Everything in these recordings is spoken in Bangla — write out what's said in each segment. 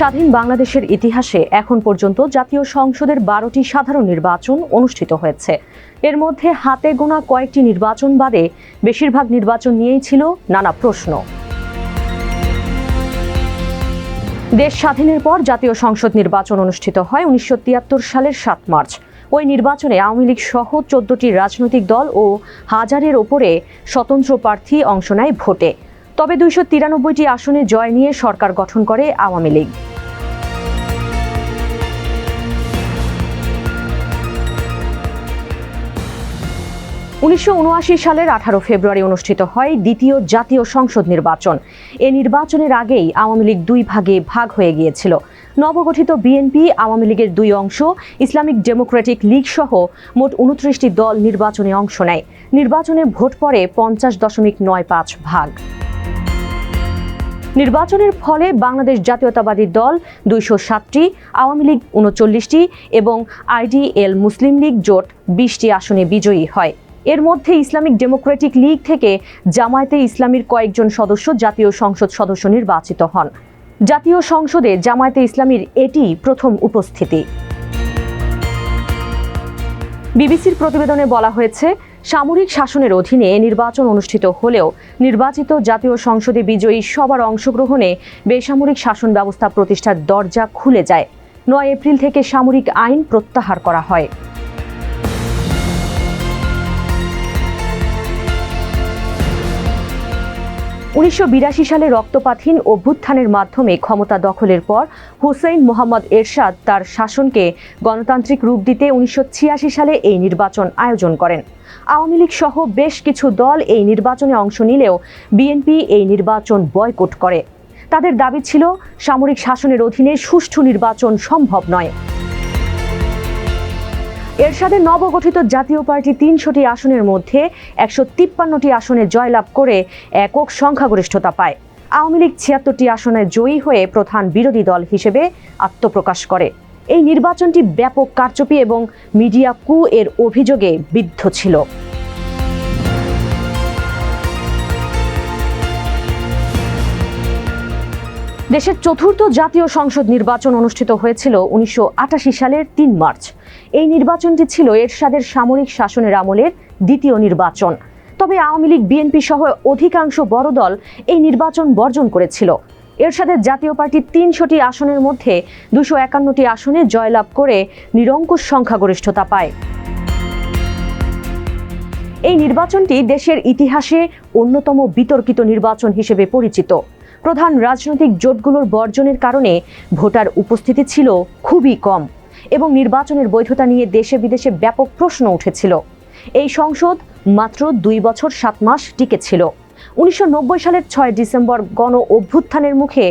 স্বাধীন বাংলাদেশের ইতিহাসে এখন পর্যন্ত জাতীয় সংসদের 12টি সাধারণ নির্বাচন অনুষ্ঠিত হয়েছে। এর মধ্যে হাতে গোনা কয়েকটি নির্বাচন বাদে বেশিরভাগ নির্বাচন নিয়েই ছিল নানা প্রশ্ন। দেশ স্বাধীনের পর জাতীয় সংসদ নির্বাচন অনুষ্ঠিত হয় 1973 সালের 7 মার্চ। ওই নির্বাচনে আওয়ামী লীগ সহ 14টি রাজনৈতিক দল ও হাজারের ওপরে স্বতন্ত্র প্রার্থী অংশ নেয় ভোটে। তবে 293টি আসনে জয় নিয়ে সরকার গঠন করে আওয়ামী লীগ। সালের 18 ফেব্রুয়ারি অনুষ্ঠিত হয় দ্বিতীয় জাতীয় সংসদ নির্বাচন। এ নির্বাচনের আগেই আওয়ামী লীগ দুই ভাগে ভাগ হয়ে গিয়েছিল। নবগঠিত বিএনপি, আওয়ামী লীগের দুই অংশ, ইসলামিক ডেমোক্রেটিক লীগ সহ মোট 29টি দল নির্বাচনে অংশ নেয়। নির্বাচনে ভোট পড়ে 50.95 ভাগ। নির্বাচনের ফলে বাংলাদেশ জাতীয়তাবাদী দল 207টি, আওয়ামী লীগ 39টি এবং আইডিএল মুসলিম লীগ জোট 20টি আসনে বিজয়ী হয়। এর মধ্যে ইসলামিক ডেমোক্রেটিক লীগ থেকে জামায়াতে ইসলামীর কয়েকজন সদস্য জাতীয় সংসদ সদস্য নির্বাচিত হন। জাতীয় সংসদে জামায়াতে ইসলামীর এটি প্রথম উপস্থিতি। বিবিসির প্রতিবেদনে বলা হয়েছে, সামরিক শাসনের অধীনে নির্বাচন অনুষ্ঠিত হলেও নির্বাচিত জাতীয় সংসদে বিজয়ী সবার অংশগ্রহণে বেসামরিক শাসন ব্যবস্থা প্রতিষ্ঠার দরজা খুলে যায়। 9 এপ্রিল থেকে সামরিক আইন প্রত্যাহার করা হয়। 1982 সালে রক্তপাতহীন অভ্যুত্থানের মাধ্যমে ক্ষমতা দখলের পর হুসেইন মোহাম্মদ এরশাদ তার শাসনকে গণতান্ত্রিক রূপ দিতে 1986 সালে এই নির্বাচন আয়োজন করেন। আওয়ামী লীগ সহ বেশ কিছু দল এই নির্বাচনে অংশ নিলেও বিএনপি এই নির্বাচন বয়কট করে। তাদের দাবি ছিল, সামরিক শাসনের অধীনে সুষ্ঠু নির্বাচন সম্ভব নয়। এরশাদের নবগঠিত জাতীয় পার্টি 300টি আসনের মধ্যে 153টি আসনে জয়লাভ করে একক সংখ্যাগরিষ্ঠতা পায়। আওয়ামী লীগ 76টি আসনে জয়ী হয়ে প্রধান বিরোধী দল হিসেবে আত্মপ্রকাশ করে। এই নির্বাচনটি ব্যাপক কারচুপি এবং মিডিয়া কু এর অভিযোগে বিদ্ধ ছিল। দেশের চতুর্থ জাতীয় সংসদ নির্বাচন অনুষ্ঠিত হয়েছিল 1988 সালের 3 মার্চ। এই নির্বাচনটি ছিল এরশাদের সামরিক শাসনের আমলের দ্বিতীয় নির্বাচন। তবে আওয়ামী লীগ, বিএনপি সহ অধিকাংশ বড় দল এই নির্বাচন বর্জন করেছিল। এরশাদের জাতীয় পার্টি 300টি আসনের মধ্যে 251টি আসনে জয়লাভ করে নিরঙ্কুশ সংখ্যাগরিষ্ঠতা পায়। এই নির্বাচনটি দেশের ইতিহাসে অন্যতম বিতর্কিত নির্বাচন হিসেবে পরিচিত। প্রধান রাজনৈতিক জোটগুলোর বর্জনের কারণে ভোটার উপস্থিতি ছিল খুবই কম এবং নির্বাচনের বৈধতা নিয়ে দেশে বিদেশে ব্যাপক প্রশ্ন উঠেছিল। এই সংসদ মাত্র 2 বছর 7 মাস টিকেছিল। 1990 সালের 6 ডিসেম্বর গণ অভ্যুত্থানের মুখে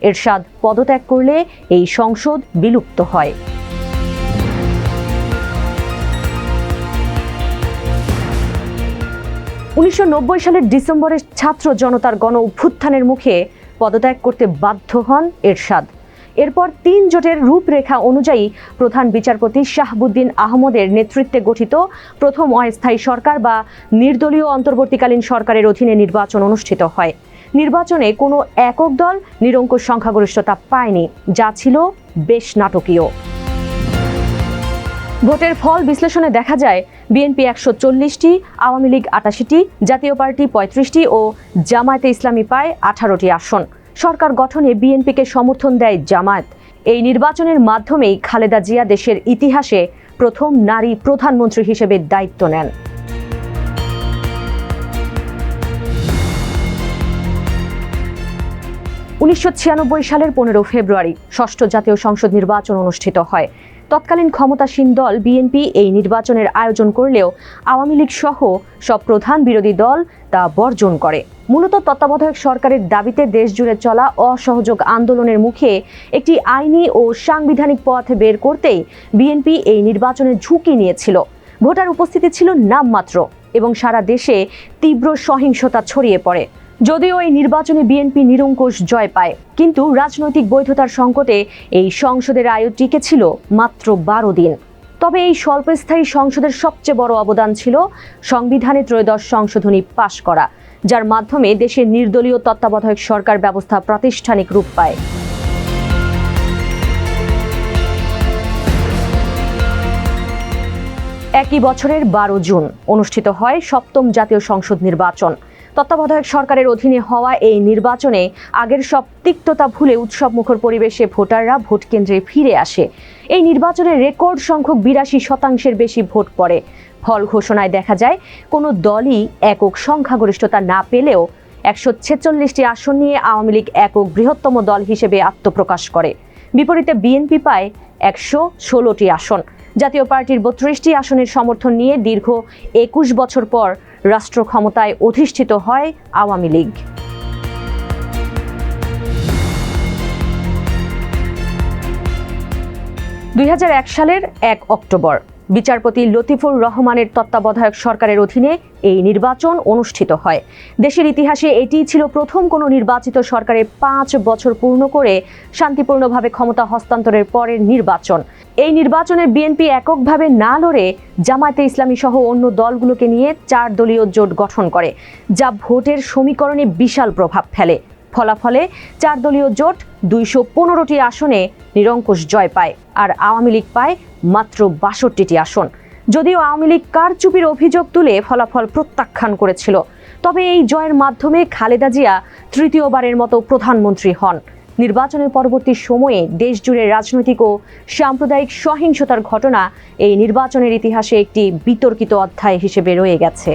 এরশাদ পদত্যাগ করলে এই সংসদ বিলুপ্ত হয়। 1990 সালের ডিসেম্বরে ছাত্র জনতার গণ অভ্যুত্থানের মুখে পদত্যাগ করতে বাধ্য হন এরশাদ। এরপর 3 জোটের রূপরেখা অনুযায়ী প্রধান বিচারপতি শাহাবুদ্দিন আহমদের নেতৃত্বে গঠিত প্রথম অস্থায়ী সরকার বা নির্দলীয় অন্তর্বর্তীকালীন সরকারের অধীনে নির্বাচন অনুষ্ঠিত হয়। নির্বাচনে কোনো একক দল নিরঙ্কুশ সংখ্যাগরিষ্ঠতা পায়নি, যা ছিল বেশ নাটকীয়। ভোটের ফল বিশ্লেষণে দেখা যায়, বিএনপি 140টি, আওয়ামী লীগ 88টি, জাতীয় পার্টি 35টি ও জামায়াতে ইসলামী পায় 18টি আসন। সরকার গঠনে বিএনপিকে সমর্থন দেয় জামায়াত। এই নির্বাচনের মাধ্যমেই খালেদা জিয়া দেশের ইতিহাসে প্রথম নারী প্রধানমন্ত্রী হিসেবে দায়িত্ব নেন। 1996 সালের 15 ফেব্রুয়ারি ষষ্ঠ জাতীয় সংসদ নির্বাচন অনুষ্ঠিত হয়। তৎকালীন ক্ষমতাসীন দল বিএনপি এই নির্বাচনের আয়োজন করলেও আওয়ামী লীগ সহ সব প্রধান বিরোধী দল তা বর্জন করে। মূলত তত্ত্বাবধায়ক সরকারের দাবিতে দেশজুড়ে চলা অসহযোগ আন্দোলনের মুখে একটি আইনি ও সাংবিধানিক পথ বের করতেই বিএনপি এই নির্বাচনের ঝুঁকি নিয়েছিল। ভোটার উপস্থিতি ছিল নামমাত্র এবং সারা দেশে তীব্র সহিংসতা ছড়িয়ে পড়ে। যদিও এই নির্বাচনে বিএনপি নিরঙ্কুশ জয় পায়, কিন্তু রাজনৈতিক বৈধতার সংকটে এই সংসদের আয়ু টিকেছিল মাত্র 12 দিন। তবে এই স্বল্পস্থায়ী সংসদের সবচেয়ে বড় অবদান ছিল সংবিধানে ত্রয়োদশ সংশোধনী পাশ করা, যার মাধ্যমে দেশের নির্দলীয় তত্ত্বাবধায়ক সরকার ব্যবস্থা প্রাতিষ্ঠানিক রূপ পায়। একই বছরের 12 জুন অনুষ্ঠিত হয় সপ্তম জাতীয় সংসদ নির্বাচন। তত্ত্বাবধায়ক সরকারের অধীনে হওয়া এই নির্বাচনে আগের সব তিক্ততা ভুলে উৎসবমুখর পরিবেশে ভোটাররা ভোট কেন্দ্রে ফিরে আসে। এই নির্বাচনে রেকর্ড সংখ্যক 82% বেশি ভোট পড়ে। ফল ঘোষণায় দেখা যায় কোনো দলই একক সংখ্যাগরিষ্ঠতা না পেলেও 146টি আসন নিয়ে আওয়ামী লীগ একক বৃহত্তম দল হিসেবে আত্মপ্রকাশ করে। বিপরীতে বিএনপি পায় 116টি আসন। জাতীয় পার্টির 32টি আসনের সমর্থন নিয়ে দীর্ঘ 21 বছর পর রাষ্ট্র ক্ষমতায় অধিষ্ঠিত হয় আওয়ামী লীগ। 2001 সালের 1 অক্টোবর বিচারপতি লতিফুর রহমানের তত্ত্বাবধায়ক সরকারের অধীনে এই নির্বাচন অনুষ্ঠিত হয়। দেশের ইতিহাসে এটিই ছিল প্রথম কোনো নির্বাচিত সরকারের 5 বছর পূর্ণ করে শান্তিপূর্ণভাবে ক্ষমতা হস্তান্তরের পরের নির্বাচন। এই নির্বাচনে বিএনপি এককভাবে না লড়ে জামায়াতে ইসলামী সহ অন্য দলগুলোকে নিয়ে 4 দলীয় জোট গঠন করে, যা ভোটের সমীকরণে বিশাল প্রভাব ফেলে। ফলাফলে 4 দলীয় জোট 215টি আসনে নিরঙ্কুশ জয় পায়, আর আওয়ামী লীগ পায় মাত্র 62টি আসন। যদিও আওয়ামী লীগ কারচুপির অভিযোগ তুলে ফলাফল প্রত্যাখ্যান করেছিল, তবে এই জয়ের মাধ্যমে খালেদা জিয়া তৃতীয়বারের মতো প্রধানমন্ত্রী হন। নির্বাচনের পরবর্তী সময়ে দেশজুড়ে রাজনৈতিক ও সাম্প্রদায়িক সহিংসতার ঘটনা এই নির্বাচনের ইতিহাসে একটি বিতর্কিত অধ্যায় হিসেবে রয়ে গেছে।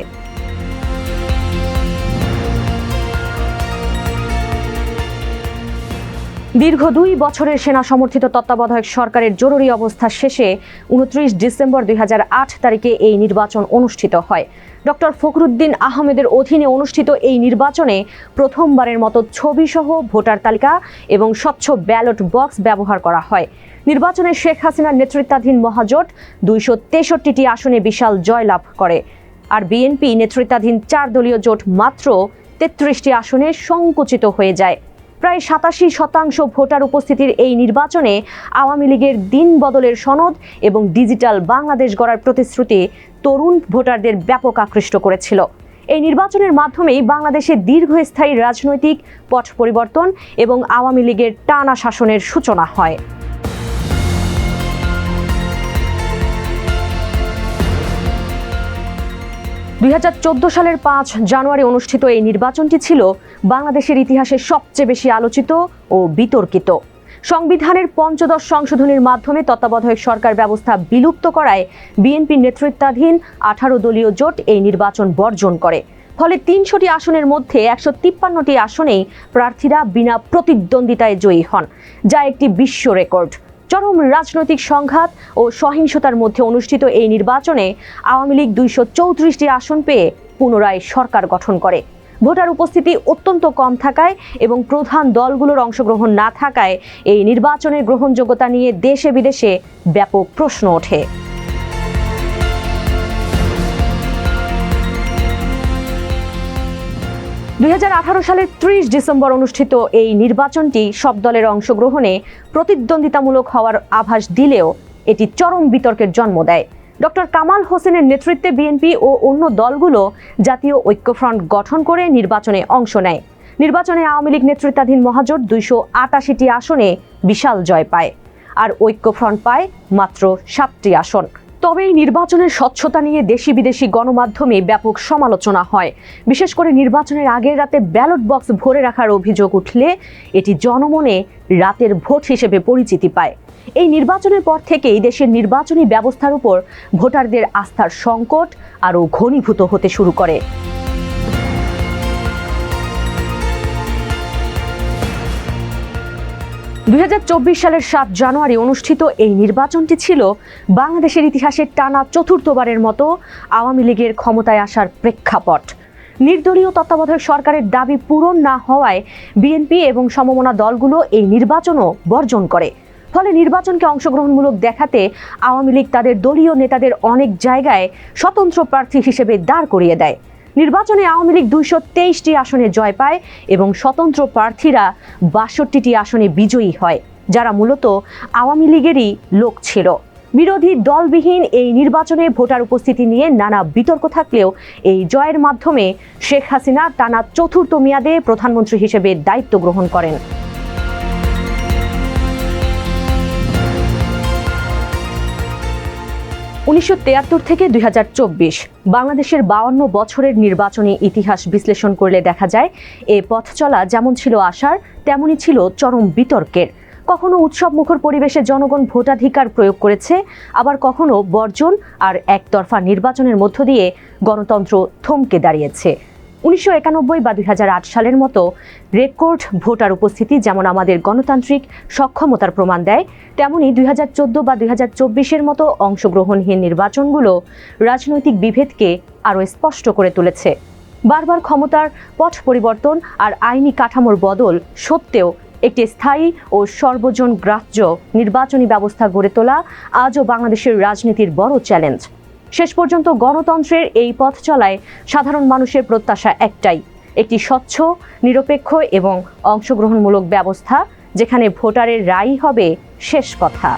দীর্ঘ 2 বছরের সেনা সমর্থিত তত্ত্বাবধায়ক সরকারের জরুরি অবস্থা শেষে 29 ডিসেম্বর 2008 তারিখে এই নির্বাচন অনুষ্ঠিত হয়। ডক্টর ফখরুদ্দিন আহমেদের অধীনে অনুষ্ঠিত এই নির্বাচনে প্রথমবারের মতো ছবিসহ ভোটার তালিকা এবং স্বচ্ছ ব্যালট বক্স ব্যবহার করা হয়। নির্বাচনে শেখ হাসিনার নেতৃত্বাধীন মহাজোট 263টি আসনে বিশাল জয়লাভ করে, আর বিএনপি নেতৃত্বাধীন 4 দলীয় জোট মাত্র 33টি আসনে সংকুচিত হয়ে যায়। প্রায় 87% ভোটার উপস্থিতির এই নির্বাচনে আওয়ামী লীগের দিন বদলের সনদ এবং ডিজিটাল বাংলাদেশ গড়ার প্রতিশ্রুতি তরুণ ভোটারদের ব্যাপক আকৃষ্ট করেছিল। এই নির্বাচনের মাধ্যমেই বাংলাদেশে দীর্ঘস্থায়ী রাজনৈতিক পট পরিবর্তন এবং আওয়ামী লীগের টানা শাসনের সূচনা হয়। 2014 সালের 5 জানুয়ারি অনুষ্ঠিত এই নির্বাচনটি ছিল বাংলাদেশের ইতিহাসে সবচেয়ে বেশি আলোচিত ও বিতর্কিত। সংবিধানের 15 সংশোধনীর মাধ্যমে তত্ত্বাবধায়ক সরকার ব্যবস্থা বিলুপ্ত করায় বিএনপি নেতৃত্বাধীন 18 দলীয় জোট এই নির্বাচন বর্জন করে। ফলে 300টি আসনের মধ্যে 153টি আসনেই প্রার্থীরা বিনা প্রতিদ্বন্দ্বিতায় জয়ী হন, যা একটি বিশ্ব রেকর্ড। চরম রাজনৈতিক সংঘাত ও সহিংসতার মধ্যে অনুষ্ঠিত এই নির্বাচনে আওয়ামী লীগ 234টি আসন পেয়ে পুনরায় সরকার গঠন করে। ভোটার উপস্থিতি অত্যন্ত কম থাকায় এবং প্রধান দলগুলোর অংশগ্রহণ না থাকায় এই নির্বাচনের গ্রহণযোগ্যতা নিয়ে দেশে বিদেশে ব্যাপক প্রশ্ন ওঠে। 2018 সালের 30 ডিসেম্বর অনুষ্ঠিত এই নির্বাচনটি সব দলের অংশগ্রহণে প্রতিদ্বন্দ্বিতামূলক হওয়ার আভাস দিলেও এটি চরম বিতর্কের জন্ম দেয়। ডক্টর কামাল হোসেনের নেতৃত্বে বিএনপি ও অন্য দলগুলো জাতীয় ঐক্যফ্রন্ট গঠন করে নির্বাচনে অংশ নেয়। নির্বাচনে আওয়ামী লীগ নেতৃত্বাধীন মহাজোট 288টি আসনে বিশাল জয় পায়, আর ঐক্যফ্রন্ট পায় মাত্র 7টি আসন। তবে এই নির্বাচনের স্বচ্ছতা নিয়ে দেশি বিদেশি গণমাধ্যমে ব্যাপক সমালোচনা হয়। বিশেষ করে নির্বাচনের আগের রাতে ব্যালট বক্স ভরে রাখার অভিযোগ উঠলে এটি জনমনে রাতের ভোট হিসেবে পরিচিতি পায়। এই নির্বাচনের পর থেকেই দেশের নির্বাচনী ব্যবস্থার উপর ভোটারদের আস্থার সংকট আরও ঘনীভূত হতে শুরু করে। 2024 সালের 7 জানুয়ারি অনুষ্ঠিত এই নির্বাচনটি ছিল বাংলাদেশের ইতিহাসে টানা চতুর্থবারের মতো আওয়ামী লীগের ক্ষমতায় আসার প্রেক্ষাপট। নির্দলীয় তত্ত্বাবধায়ক সরকারের দাবি পূরণ না হওয়ায় বিএনপি এবং সমমনা দলগুলো এই নির্বাচনও বর্জন করে। ফলে নির্বাচনকে অংশগ্রহণমূলক দেখাতে আওয়ামী লীগ তাদের দলীয় নেতাদের অনেক জায়গায় স্বতন্ত্র প্রার্থী হিসেবে দাঁড় করিয়ে দেয়। নির্বাচনে আওয়ামী লীগ 223টি আসনে জয় পায় এবং স্বতন্ত্র প্রার্থীরা 62টি আসনে বিজয়ী হয়, যারা মূলত আওয়ামী লীগেরই লোক ছিল। বিরোধী দলবিহীন এই নির্বাচনে ভোটার উপস্থিতি নিয়ে নানা বিতর্ক থাকলেও এই জয়ের মাধ্যমে শেখ হাসিনা টানা চতুর্থ মেয়াদে প্রধানমন্ত্রী হিসেবে দায়িত্ব গ্রহণ করেন। 1973 থেকে 2024 বাংলাদেশের 52 বছরের নির্বাচনী ইতিহাস বিশ্লেষণ করলে দেখা যায় এ পথ চলা যেমন ছিল আশার তেমনই ছিল চরম বিতর্কের। কখনো উৎসবমুখর পরিবেশে জনগণ ভোটাধিকার প্রয়োগ করেছে, আবার কখনো বর্জন আর একতরফা নির্বাচনের মধ্য দিয়ে গণতন্ত্র থমকে দাঁড়িয়েছে। 1991 বা 2008 সালের মতো রেকর্ড ভোটার উপস্থিতি যেমন আমাদের গণতান্ত্রিক সক্ষমতার প্রমাণ দেয়, তেমনি 2014 বা 2024-এর মতো অংশগ্রহণহীন নির্বাচনগুলো রাজনৈতিক বিভেদকে আরও স্পষ্ট করে তুলেছে। বারবার ক্ষমতার পথ পরিবর্তন আর আইনি কাঠামোর বদল সত্ত্বেও একটি স্থায়ী ও সর্বজন গ্রাহ্য নির্বাচনী ব্যবস্থা গড়ে তোলা আজও বাংলাদেশের রাজনীতির বড় চ্যালেঞ্জ। শেষ পর্যন্ত গণতন্ত্রের এই পথ চলায় সাধারণ মানুষের প্রত্যাশা একটাই, একটি স্বচ্ছ, নিরপেক্ষ এবং অংশগ্রহণমূলক ব্যবস্থা যেখানে ভোটারের রায়ই হবে শেষ কথা।